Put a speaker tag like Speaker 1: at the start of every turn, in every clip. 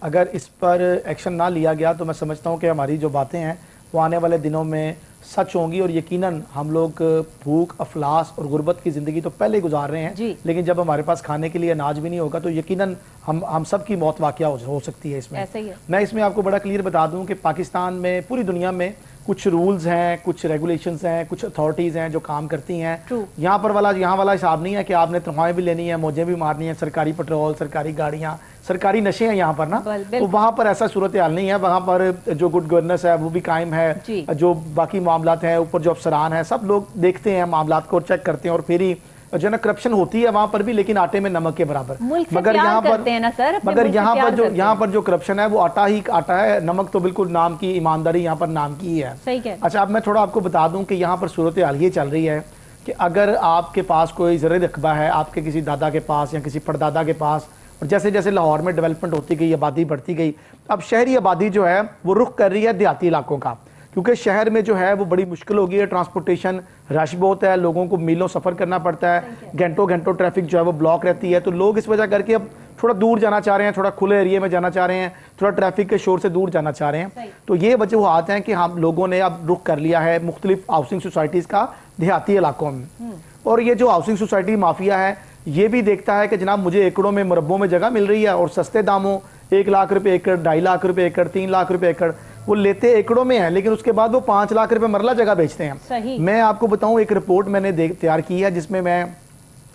Speaker 1: اگر اس پر ایکشن نہ لیا گیا تو میں سمجھتا ہوں کہ ہماری جو باتیں ہیں وہ آنے والے دنوں میں سچ ہوں گی، اور یقیناً ہم لوگ بھوک، افلاس اور غربت کی زندگی تو پہلے گزار رہے ہیں، لیکن جب ہمارے پاس کھانے کے لیے اناج بھی نہیں ہوگا تو یقیناً ہم سب کی موت واقعہ ہو سکتی ہے اس میں۔ میں اس میں آپ کو بڑا کلیئر بتا دوں کہ پاکستان میں، پوری دنیا میں کچھ رولز ہیں، کچھ ریگولیشنز ہیں، کچھ اتھارٹیز ہیں جو کام کرتی ہیں۔ یہاں والا حساب نہیں ہے کہ آپ نے تنخواہیں بھی لینی ہیں، موجیں بھی مارنی ہیں، سرکاری پٹرول، سرکاری گاڑیاں، سرکاری نشے ہیں یہاں پر نا، تو وہاں پر ایسا صورتحال نہیں ہے۔ وہاں پر جو گڈ گورننس ہے وہ بھی قائم ہے، جو باقی معاملات ہیں اوپر جو افسران ہیں سب لوگ دیکھتے ہیں معاملات کو، چیک کرتے ہیں، اور پھر ہی جو نا کرپشن ہوتی ہے وہاں پر بھی، لیکن آٹے میں نمک کے برابر۔ مگر یہاں پر جو کرپشن ہے وہ آٹا ہی آٹا ہے، نمک تو بالکل نام کی، ایمانداری یہاں پر نام کی ہے۔ اچھا اب میں تھوڑا آپ کو بتا دوں کہ یہاں پر صورتحال یہ چل رہی ہے کہ اگر آپ کے پاس کوئی زرعی رقبہ ہے، آپ کے کسی دادا کے پاس یا کسی پردادا کے پاس، اور جیسے جیسے لاہور میں ڈیولپمنٹ ہوتی گئی، آبادی بڑھتی گئی، اب شہری آبادی جو ہے وہ رخ کر رہی ہے دیہاتی علاقوں کا، کیونکہ شہر میں جو ہے وہ بڑی مشکل ہو گئی ہے، ٹرانسپورٹیشن رش بہت ہے، لوگوں کو میلوں سفر کرنا پڑتا ہے، گھنٹوں ٹریفک جو ہے وہ بلاک رہتی ہے، تو لوگ اس وجہ کر کے اب تھوڑا دور جانا چاہ رہے ہیں، تھوڑا کھلے ایریے میں جانا چاہ رہے ہیں، تھوڑا ٹریفک کے شور سے دور جانا چاہ رہے ہیں۔ تو یہ وجوہات ہیں کہ ہم لوگوں نے اب رخ کر لیا ہے مختلف ہاؤسنگ سوسائٹیز کا دیہاتی علاقوں میں، اور یہ جو ہاؤسنگ سوسائٹی مافیا ہے یہ بھی دیکھتا ہے کہ جناب مجھے ایکڑوں میں مربوں میں جگہ مل رہی ہے، اور سستے داموں 1 لاکھ روپے ایکڑ، 2.5 لاکھ روپے ایکڑ، 3 لاکھ روپے ایکڑ وہ لیتے ایکڑوں میں ہیں، لیکن اس کے بعد وہ 5 لاکھ روپے مرلہ جگہ بیچتے ہیں۔ میں آپ کو بتاؤں ایک رپورٹ میں نے تیار کی ہے جس میں میں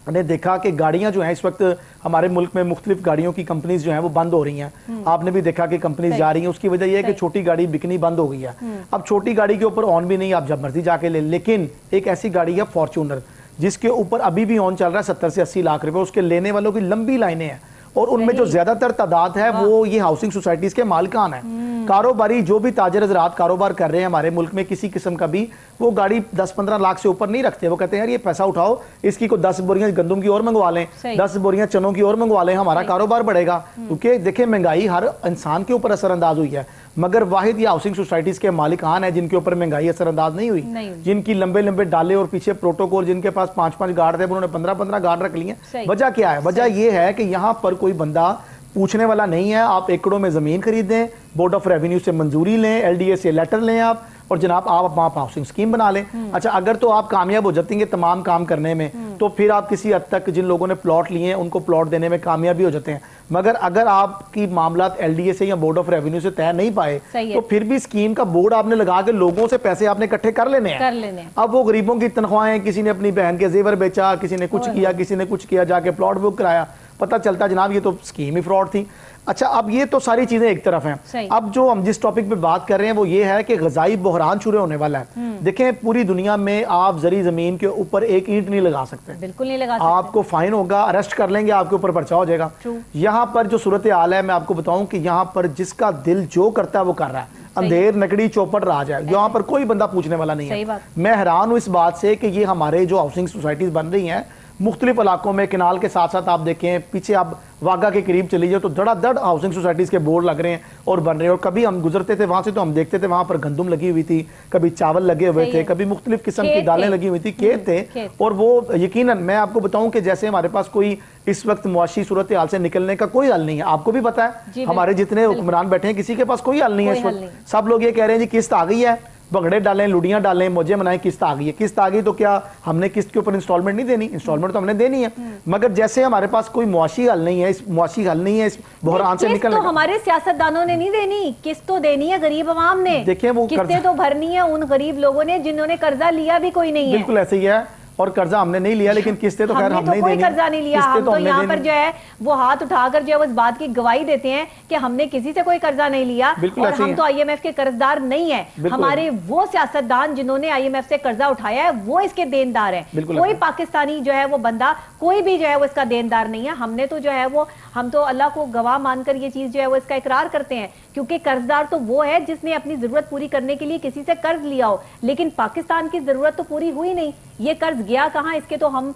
Speaker 1: نے دیکھا کہ گاڑیاں جو ہیں اس وقت ہمارے ملک میں مختلف گاڑیوں کی کمپنیز جو ہیں وہ بند ہو رہی ہیں، آپ نے بھی دیکھا کہ کمپنیز جا رہی ہیں، اس کی وجہ یہ ہے کہ چھوٹی گاڑی بکنی بند ہو گئی ہے۔ اب چھوٹی گاڑی کے اوپر آن بھی نہیں، آپ جب مرضی جا کے لے، لیکن ایک ایسی گاڑی ہے فارچونر جس کے اوپر ابھی بھی آن چل رہا ہے 70 سے 80 لاکھ روپے، اس کے لینے والوں کی لمبی لائنیں ہیں، اور ان میں جو زیادہ تر تعداد ہے وہ یہ ہاؤسنگ سوسائٹیز کے مالکان ہیں۔ کاروباری جو بھی تاجر حضرات کاروبار کر رہے ہیں ہمارے ملک میں کسی قسم کا بھی، وہ گاڑی 10-15 لاکھ سے اوپر نہیں رکھتے، وہ کہتے ہیں یار یہ پیسہ اٹھاؤ، اس کی کوئی 10 بوریاں گندم کی اور منگوا لیں، 10 بوریاں چنوں کی اور منگوا لیں، ہمارا کاروبار بڑھے گا۔ کیونکہ دیکھیں مہنگائی ہر انسان کے اوپر اثر انداز ہوئی ہے، مگر واحد یہ ہاؤسنگ سوسائٹیز کے مالکان ہیں جن کے اوپر مہنگائی اثر انداز نہیں ہوئی، جن کی لمبے لمبے ڈالے اور پیچھے پروٹوکول، جن کے پاس 5-5 گارڈ تھے انہوں نے 15-15 گارڈ رکھ لیے۔ وجہ کیا ہے؟ وجہ یہ ہے کہ یہاں پر کوئی بندہ پوچھنے والا نہیں ہے، آپ ایکڑوں میں زمین خریدیں، بورڈ آف ریونیو سے منظوری لیں، ایل ڈی اے سے لیٹر لیں آپ، اور جناب آپ ہاؤسنگ سکیم بنا لیں۔ اچھا اگر تو آپ کامیاب ہو جاتے ہیں تمام کام کرنے میں تو پھر آپ کسی حد تک جن لوگوں نے پلاٹ لیے ہیں ان کو پلاٹ دینے میں کامیاب بھی ہو جاتے ہیں، مگر اگر آپ کی معاملات ایل ڈی اے سے یا بورڈ آف ریونیو سے طے نہیں پائے تو پھر بھی سکیم کا بورڈ آپ نے لگا کے لوگوں سے پیسے آپ نے اکٹھے کر لینے ہیں۔ اب وہ غریبوں کی تنخواہیں، کسی نے اپنی بہن کے زیور بیچا، کسی نے کچھ کیا، کسی نے کچھ کیا، جا کے پلاٹ بک کرایا، پتہ چلتا جناب یہ تو سکیم ہی فراڈ تھی۔ اچھا اب یہ تو ساری چیزیں ایک طرف ہیں، اب جو ہم جس ٹاپک پہ بات کر رہے ہیں وہ یہ ہے کہ غذائی بحران شروع ہونے والا ہے۔ دیکھیں پوری دنیا میں آپ زرعی زمین کے اوپر ایک اینٹ نہیں لگا سکتے، بالکل نہیں لگا سکتے، آپ کو فائن ہوگا، اریسٹ کر لیں گے، آپ کے اوپر پرچہ ہو جائے گا۔ یہاں پر جو صورتحال ہے میں آپ کو بتاؤں کہ یہاں پر جس کا دل جو کرتا ہے وہ کر رہا ہے، اندھیر نکڑی چوپٹ راج ہے، یہاں پر کوئی بندہ پوچھنے والا نہیں ہے۔ میں حیران ہوں اس بات سے کہ یہ ہمارے جو ہاؤسنگ سوسائٹیز بن رہی ہیں مختلف علاقوں میں، کنال کے ساتھ ساتھ آپ دیکھیں پیچھے آپ واگا کے قریب چلی جائے تو دڑا دڑ ہاؤسنگ سوسائٹیز کے بورڈ لگ رہے ہیں اور بن رہے ہیں، اور کبھی ہم گزرتے تھے وہاں سے تو ہم دیکھتے تھے وہاں پر گندم لگی ہوئی تھی، کبھی چاول لگے ہوئے تھے، کبھی مختلف قسم کی دالیں لگی ہوئی تھی، کھیت تھے، اور وہ یقیناً میں آپ کو بتاؤں کہ جیسے ہمارے پاس کوئی اس وقت معاشی صورتحال سے نکلنے کا کوئی حل نہیں ہے، آپ کو بھی پتا ہے ہمارے جتنے حکمران بیٹھے ہیں کسی کے پاس کوئی حل نہیں ہے اس وقت، سب لوگ یہ کہہ رہے ہیں جی قسط آ گئی ہے، بگڑے ڈالیں، لڑیاں ڈالیں، موجے منائیں، قسط آ گئی ہے۔ قسط آ گئی تو کیا ہم نے قسط کے اوپر انسٹالمنٹ نہیں دینی؟ انسٹالمنٹ تو ہم نے دینی ہے، مگر جیسے ہمارے پاس کوئی معاشی حل نہیں ہے، اس معاشی حل نہیں ہے اس بحران سے نکلنے کا۔
Speaker 2: تو ہمارے سیاستدانوں نے نہیں دینی، قسط تو دینی ہے غریب عوام نے،
Speaker 1: دیکھیں وہ
Speaker 2: قسطیں تو بھرنی ہے ان غریب لوگوں نے جنہوں نے قرضہ لیا بھی کوئی نہیں ہے۔
Speaker 1: بالکل ایسے ہی ہے، اور قرضہ ہم نے نہیں لیا لیکن قسطیں تو خیر ہم نہیں دینی،
Speaker 2: کوئی قرضہ نہیں لیا، ہم تو یہاں پر جو ہے وہ ہاتھ اٹھا کر جو ہے اس بات کی گواہی دیتے ہیں کہ ہم نے کسی سے کوئی قرضہ نہیں لیا، اور ہم تو آئی ایم ایف کے قرضدار نہیں ہیں۔ ہمارے وہ سیاستدان جنہوں نے آئی ایم ایف سے قرضہ اٹھایا ہے وہ اس کے دیندار ہیں، کوئی پاکستانی جو ہے وہ بندہ کوئی بھی جو ہے وہ اس کا دیندار نہیں ہے۔ ہم نے تو جو ہے وہ ہم تو اللہ کو گواہ مان کر یہ چیز جو ہے وہ اس کا اقرار کرتے ہیں، کیونکہ قرضدار تو وہ ہے جس نے اپنی ضرورت پوری کرنے کے لیے کسی سے قرض لیا ہو، لیکن پاکستان کی ضرورت تو پوری ہوئی نہیں، یہ قرض گیا کہاں، اس کے تو ہم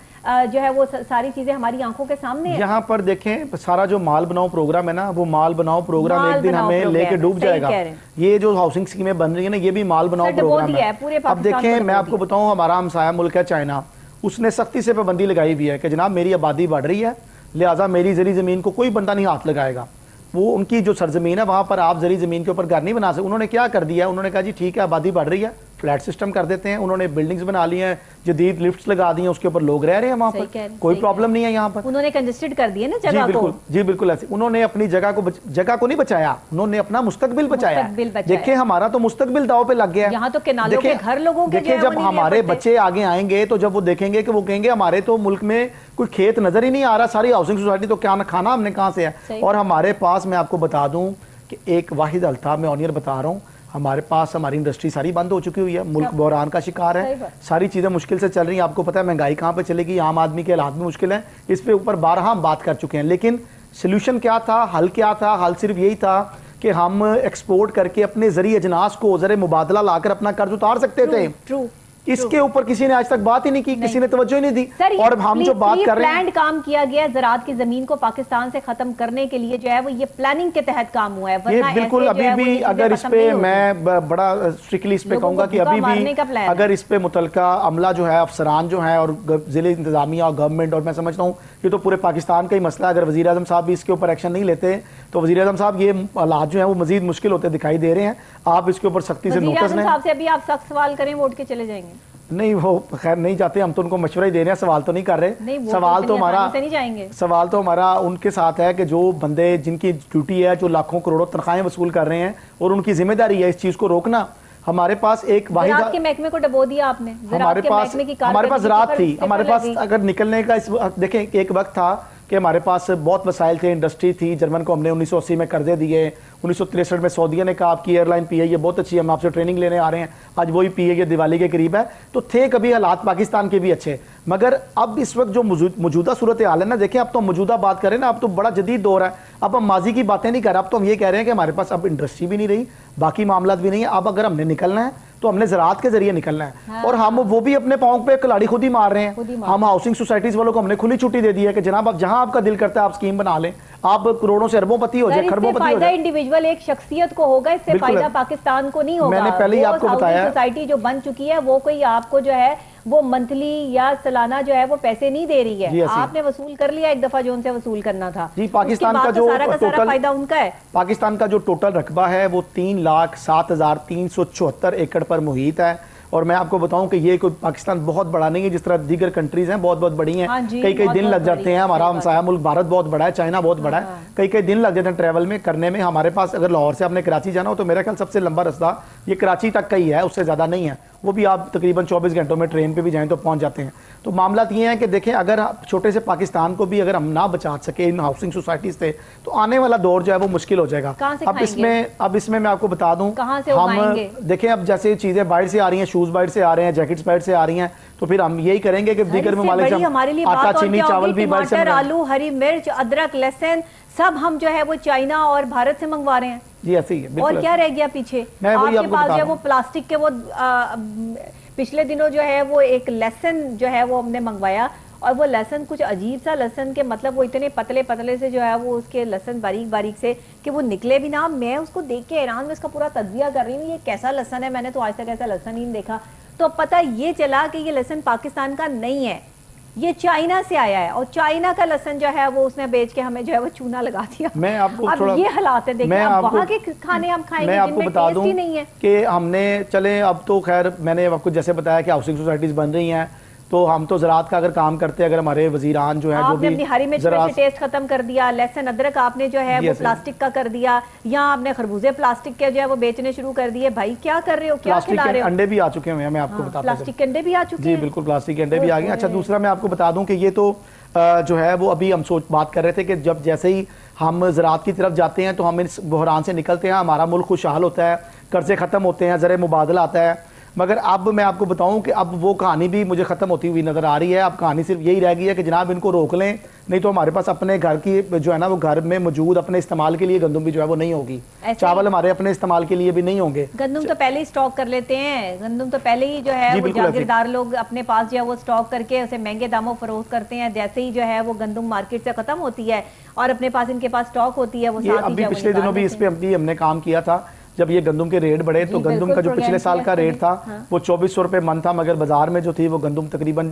Speaker 2: جو ہے وہ ساری چیزیں ہماری آنکھوں کے سامنے ہیں۔
Speaker 1: یہاں پر دیکھیں سارا جو مال بناؤ پروگرام ہے نا، وہ مال بناؤ پروگرام ایک دن ہمیں لے کے ڈوب جائے گا۔ یہ جو ہاؤسنگ سکیمیں بن رہی ہیں نا یہ بھی مال بناؤ پروگرام ہے۔ اب دیکھیں میں آپ کو بتاؤں ہمارا ہمسایہ ملک ہے چائنا، اس نے سختی سے پابندی لگائی ہوئی ہے کہ جناب میری آبادی بڑھ رہی ہے لہٰذا میری زرعی زمین کو کوئی بندہ نہیں ہاتھ لگائے گا، وہ ان کی جو سرزمین ہے وہاں پر آپ زرعی زمین کے اوپر گھر نہیں بنا سکتے. انہوں نے کیا کر دیا, انہوں نے کہا جی ٹھیک ہے آبادی بڑھ رہی ہے, فلیٹ سسٹم کر دیتے ہیں. انہوں نے بلڈنگز بنا لی ہیں, جدید لفٹس لگا دی ہیں, اس کے اوپر لوگ رہ رہے ہیں وہاں پر, کوئی پرابلم نہیں ہے یہاں پر.
Speaker 2: انہوں نے کنجسٹڈ کر دیے نا جگہ کو.
Speaker 1: جی بالکل ایسے انہوں نے اپنی جگہ کو نہیں بچایا, انہوں نے اپنا مستقبل بچایا. دیکھیں ہمارا تو مستقبل داؤ پہ لگ گیا.
Speaker 2: یہاں تو کنالوں کے گھر لوگوں کے
Speaker 1: دیکھیں جب ہمارے بچے آگے آئیں گے تو جب وہ دیکھیں گے کہ وہ کہیں گے ہمارے تو ملک میں کوئی کھیت نظر ہی نہیں آ رہا, ساری ہاؤسنگ سوسائٹی تو کیا کھانا ہم نے کہاں سے ہے. اور ہمارے پاس میں آپ کو بتا دوں کہ ایک واحد حل تھا, میں آنیئر بتا رہا ہوں, ہمارے پاس ہماری انڈسٹری ساری بند ہو چکی ہوئی ہے, ملک بحران کا شکار ہے, ساری چیزیں مشکل سے چل رہی ہیں. آپ کو پتہ ہے مہنگائی کہاں پہ چلے گی, عام آدمی کے حالات بھی مشکل ہیں, اس پہ اوپر بارہا ہم بات کر چکے ہیں. لیکن سلوشن کیا تھا, حل کیا تھا؟ حل صرف یہی تھا کہ ہم ایکسپورٹ کر کے اپنے زرعی اجناس کو زر مبادلہ لا کر اپنا قرض اتار سکتے تھے. اس کے اوپر کسی نے آج تک بات ہی نہیں کی, کسی نے توجہ ہی نہیں دی. اور ہم جو بات کر رہے ہیں,
Speaker 2: پلانڈ کام کیا گیا زراعت کی زمین کو پاکستان سے ختم کرنے کے لیے جو ہے وہ یہ پلاننگ کے تحت کام ہوا ہے.
Speaker 1: یہ بالکل ابھی بھی اگر اس پہ میں بڑا اسٹرکٹلی اس پہ کہوں گا کہ ابھی بھی اگر اس پہ متعلقہ عملہ جو ہے, افسران جو ہیں اور ضلع انتظامیہ اور گورنمنٹ, اور میں سمجھتا ہوں یہ تو پورے پاکستان کا ہی مسئلہ ہے, اگر وزیر اعظم صاحب بھی اس کے اوپر ایکشن نہیں لیتے تو وزیر اعظم صاحب یہ حالات جو ہیں وہ مزید مشکل ہوتے دکھائی دے رہے ہیں. آپ اس کے اوپر سختی سے نوٹس لیں.
Speaker 2: وزیر اعظم صاحب سے ابھی آپ سخت سوال کریں ووٹ کے چلے جائیں گے؟
Speaker 1: نہیں وہ خیر نہیں چاہتے, ہم تو ان کو مشورہ ہی دے رہے ہیں, سوال تو نہیں کر رہے. سوال تو ہمارا ان کے ساتھ ہے کہ جو بندے جن کی ڈیوٹی ہے, جو لاکھوں کروڑوں تنخواہیں وصول کر رہے ہیں, اور ان کی ذمہ داری ہے اس چیز کو روکنا. ہمارے پاس ایک واحد
Speaker 2: زراعت کے محکمے کو ڈبو دیا آپ نے.
Speaker 1: ہمارے پاس زراعت تھی, ہمارے پاس اگر نکلنے کا دیکھیں ایک وقت تھا کہ ہمارے پاس بہت وسائل تھے, انڈسٹری تھی. جرمن کو ہم نے 1980 میں قرضے دیے, 1963 میں سعودیہ نے کہا آپ کی ایئر لائن پی ہے یہ بہت اچھی ہے, ہم آپ سے ٹریننگ لینے آ رہے ہیں. آج وہی پی ہے یہ دیوالی کے قریب ہے. تو تھے کبھی حالات پاکستان کے بھی اچھے, مگر اب اس وقت جو موجودہ صورتحال ہے نا, دیکھیں اب تو ہم موجودہ بات کریں نا, اب تو بڑا جدید دور ہے. اب ہم ماضی کی باتیں نہیں کر رہے, اب تو ہم یہ کہہ رہے ہیں کہ ہمارے پاس اب انڈسٹری بھی نہیں رہی, باقی معاملات بھی نہیں ہیں. اب اگر ہم نے نکلنا ہے تو ہم نے زراعت کے ذریعے نکلنا ہے. اور ہم وہ بھی اپنے پاؤں پہ کلاڑی خود ہی مار رہے ہیں. ہم ہاؤسنگ سوسائٹیز والوں کو ہم نے کھلی چھٹی دے دی ہے کہ جناب اب جہاں آپ کا دل کرتا ہے آپ اسکیم بنا لیں, آپ کروڑوں سے اربوں پتی ہو جائے, خربوں پتی ہو جائے.
Speaker 2: فائدہ انڈیویجول ایک شخصیت کو ہوگا, اس سے فائدہ پاکستان کو نہیں ہوگا.
Speaker 1: میں نے پہلے ہی آپ کو بتایا
Speaker 2: سوسائٹی جو بن چکی ہے وہ کوئی آپ کو جو ہے وہ منتھلی یا سالانہ جو ہے وہ پیسے نہیں دے رہی ہے. آپ نے وصول کر لیا ایک دفعہ جو ان سے وصول کرنا تھا.
Speaker 1: جی پاکستان کا جو
Speaker 2: فائدہ ان کا ہے,
Speaker 1: پاکستان کا جو ٹوٹل رقبہ ہے وہ 3,07,374 ایکڑ پر محیط ہے. اور میں آپ کو بتاؤں کہ یہ کوئی پاکستان بہت بڑا نہیں ہے جس طرح دیگر کنٹریز ہیں بہت بڑی ہیں. کئی دن لگ جاتے ہیں. ہمارا ہمسایہ ملک بھارت بہت بڑا ہے, چائنا بہت بڑا ہے, کئی دن لگ جاتے ہیں ٹریول میں کرنے میں. ہمارے پاس اگر لاہور سے آپ نے کراچی جانا ہو تو میرا خیال سب سے لمبا رستہ یہ کراچی تک کا ہی ہے, اس سے زیادہ نہیں ہے. وہ بھی آپ تقریباً 24 گھنٹوں میں ٹرین پہ بھی جائیں تو پہنچ جاتے ہیں. تو معاملات یہ ہیں کہ دیکھیں اگر چھوٹے سے پاکستان کو بھی اگر ہم نہ بچا سکے ان ہاؤسنگ سوسائٹیز سے تو آنے والا دور جو ہے وہ مشکل ہو جائے گا. اب اس میں میں آپ کو بتا دوں, ہم دیکھیں اب جیسے چیزیں باہر سے آ رہی ہیں, شوز باہر سے آ رہے ہیں, جیکٹس باہر سے آ رہی ہیں, تو پھر ہم یہی کریں گے کہ دیگر ممالک سے آٹا چینی چاول بھی باہر سے,
Speaker 2: آلو, ہری مرچ, ادرک, لہسن سب ہم جو ہے وہ چائنا اور بھارت سے منگوا رہے ہیں.
Speaker 1: جی ایسے ہی ہے.
Speaker 2: اور کیا رہ گیا پیچھے؟ آپ کے پاس جو ہے وہ پلاسٹک کے وہ پچھلے دنوں جو ہے وہ ایک لہسن جو ہے وہ ہم نے منگوایا, اور وہ لہسن کچھ عجیب سا لہسن کے مطلب وہ اتنے پتلے سے جو ہے وہ اس کے لہسن باریک سے کہ وہ نکلے بھی نہ. میں اس کو دیکھ کے حیران, میں اس کا پورا تجزیہ کر رہی ہوں یہ کیسا لہسن ہے, میں نے تو آج تک ایسا لہسن ہی نہیں دیکھا. تو پتہ یہ چلا کہ یہ لہسن پاکستان کا نہیں ہے, یہ چائنا سے آیا ہے, اور چائنا کا لہسن جو ہے وہ اس نے بیچ کے ہمیں جو ہے وہ چونا لگا دیا.
Speaker 1: میں آپ کو
Speaker 2: اب یہ حالات ہے, دیکھیں اب وہاں کے کھانے ہم کھائیں گے جن میں ٹیسٹ ہی نہیں ہے.
Speaker 1: کہ ہم نے چلیں اب تو خیر میں نے آپ کو جیسے بتایا کہ ہاؤسنگ سوسائٹیز بن رہی ہیں, تو ہم تو زراعت کا اگر کام کرتے ہیں, اگر ہمارے وزیران جو ہیں جو بھی
Speaker 2: آپ نے اپنی ہری مرچ سے ٹیسٹ ختم کر دیا, لہسن ادرک آپ نے جو ہے وہ پلاسٹک کا کر دیا, یا آپ نے خربوزے پلاسٹک کے جو ہے وہ بیچنے شروع کر دیے. بھائی کیا کر رہے ہو, کیا کھلا رہے ہو؟
Speaker 1: انڈے بھی آ چکے ہیں, میں آپ کو بتاتا ہوں
Speaker 2: پلاسٹک کے انڈے بھی آ چکے ہیں.
Speaker 1: جی بالکل پلاسٹک کے انڈے بھی آ گئے. اچھا دوسرا میں آپ کو بتا دوں کہ یہ تو جو ہے وہ ابھی ہم بات کر رہے تھے کہ جب جیسے ہی ہم زراعت کی طرف جاتے ہیں تو ہم اس بحران سے نکلتے ہیں, ہمارا ملک خوشحال ہوتا ہے, قرضے ختم ہوتے ہیں, زر مبادلہ آتا ہے. مگر اب میں آپ کو بتاؤں کہ اب وہ کہانی بھی مجھے ختم ہوتی ہوئی نظر آ رہی ہے. اب کہانی صرف یہی رہ گئی ہے کہ جناب ان کو روک لیں, نہیں تو ہمارے پاس اپنے گھر کی جو ہے نا وہ گھر میں موجود اپنے استعمال کے لیے گندم بھی جو ہے وہ نہیں ہوگی, چاول ہمارے اپنے استعمال کے لیے بھی نہیں ہوں گے.
Speaker 2: گندم تو پہلے ہی سٹاک کر لیتے ہیں, گندم تو پہلے ہی جو ہے وہ جاگیردار لوگ اپنے پاس جو ہے وہ سٹاک کر کے اسے مہنگے داموں فروخت کرتے ہیں. جیسے ہی جو ہے وہ گندم مارکیٹ سے ختم ہوتی ہے اور اپنے پاس ان کے پاس سٹاک ہوتی ہے, وہ ساتھ ہی
Speaker 1: پچھلے دنوں بھی اس پہ ہم نے کام کیا تھا جب یہ گندم کے ریٹ بڑھے, تو گندم کا جو پچھلے سال کا ریٹ تھا وہ 2400 روپے من تھا, مگر بازار میں جو تھی وہ گندم تقریباً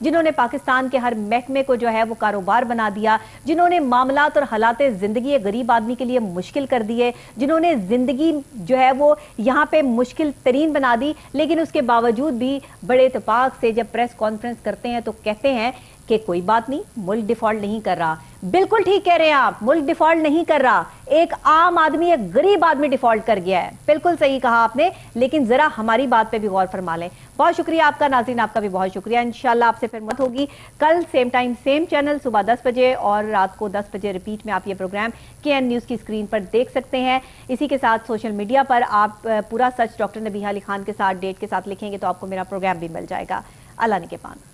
Speaker 2: جنہوں نے پاکستان کے ہر محکمے کو جو ہے وہ کاروبار بنا دیا, جنہوں نے معاملات اور حالات زندگی غریب آدمی کے لیے مشکل کر دیے, جنہوں نے زندگی جو ہے وہ یہاں پہ مشکل ترین بنا دی. لیکن اس کے باوجود بھی بڑے اتفاق سے جب پریس کانفرنس کرتے ہیں تو کہتے ہیں کہ کوئی بات نہیں, ملک ڈیفالٹ نہیں کر رہا. بالکل ٹھیک کہہ رہے ہیں آپ, ملک ڈیفالٹ نہیں کر رہا, ایک عام آدمی, ایک غریب آدمی ڈیفالٹ کر گیا ہے. بالکل صحیح کہا آپ نے, لیکن ذرا ہماری بات پہ بھی غور فرما لیں. بہت شکریہ آپ کا. ناظرین آپ کا بھی بہت شکریہ. انشاءاللہ آپ سے پھر مت ہوگی کل سیم ٹائم سیم چینل, صبح 10 بجے اور رات کو 10 بجے ریپیٹ میں آپ یہ پروگرام KN نیوز کی اسکرین پر دیکھ سکتے ہیں. اسی کے ساتھ سوشل میڈیا پر آپ پورا سچ ڈاکٹر نبیہہ علی خان کے ساتھ ڈیٹ کے ساتھ لکھیں گے تو آپ کو میرا پروگرام بھی مل جائے گا. اللہ نگہبان.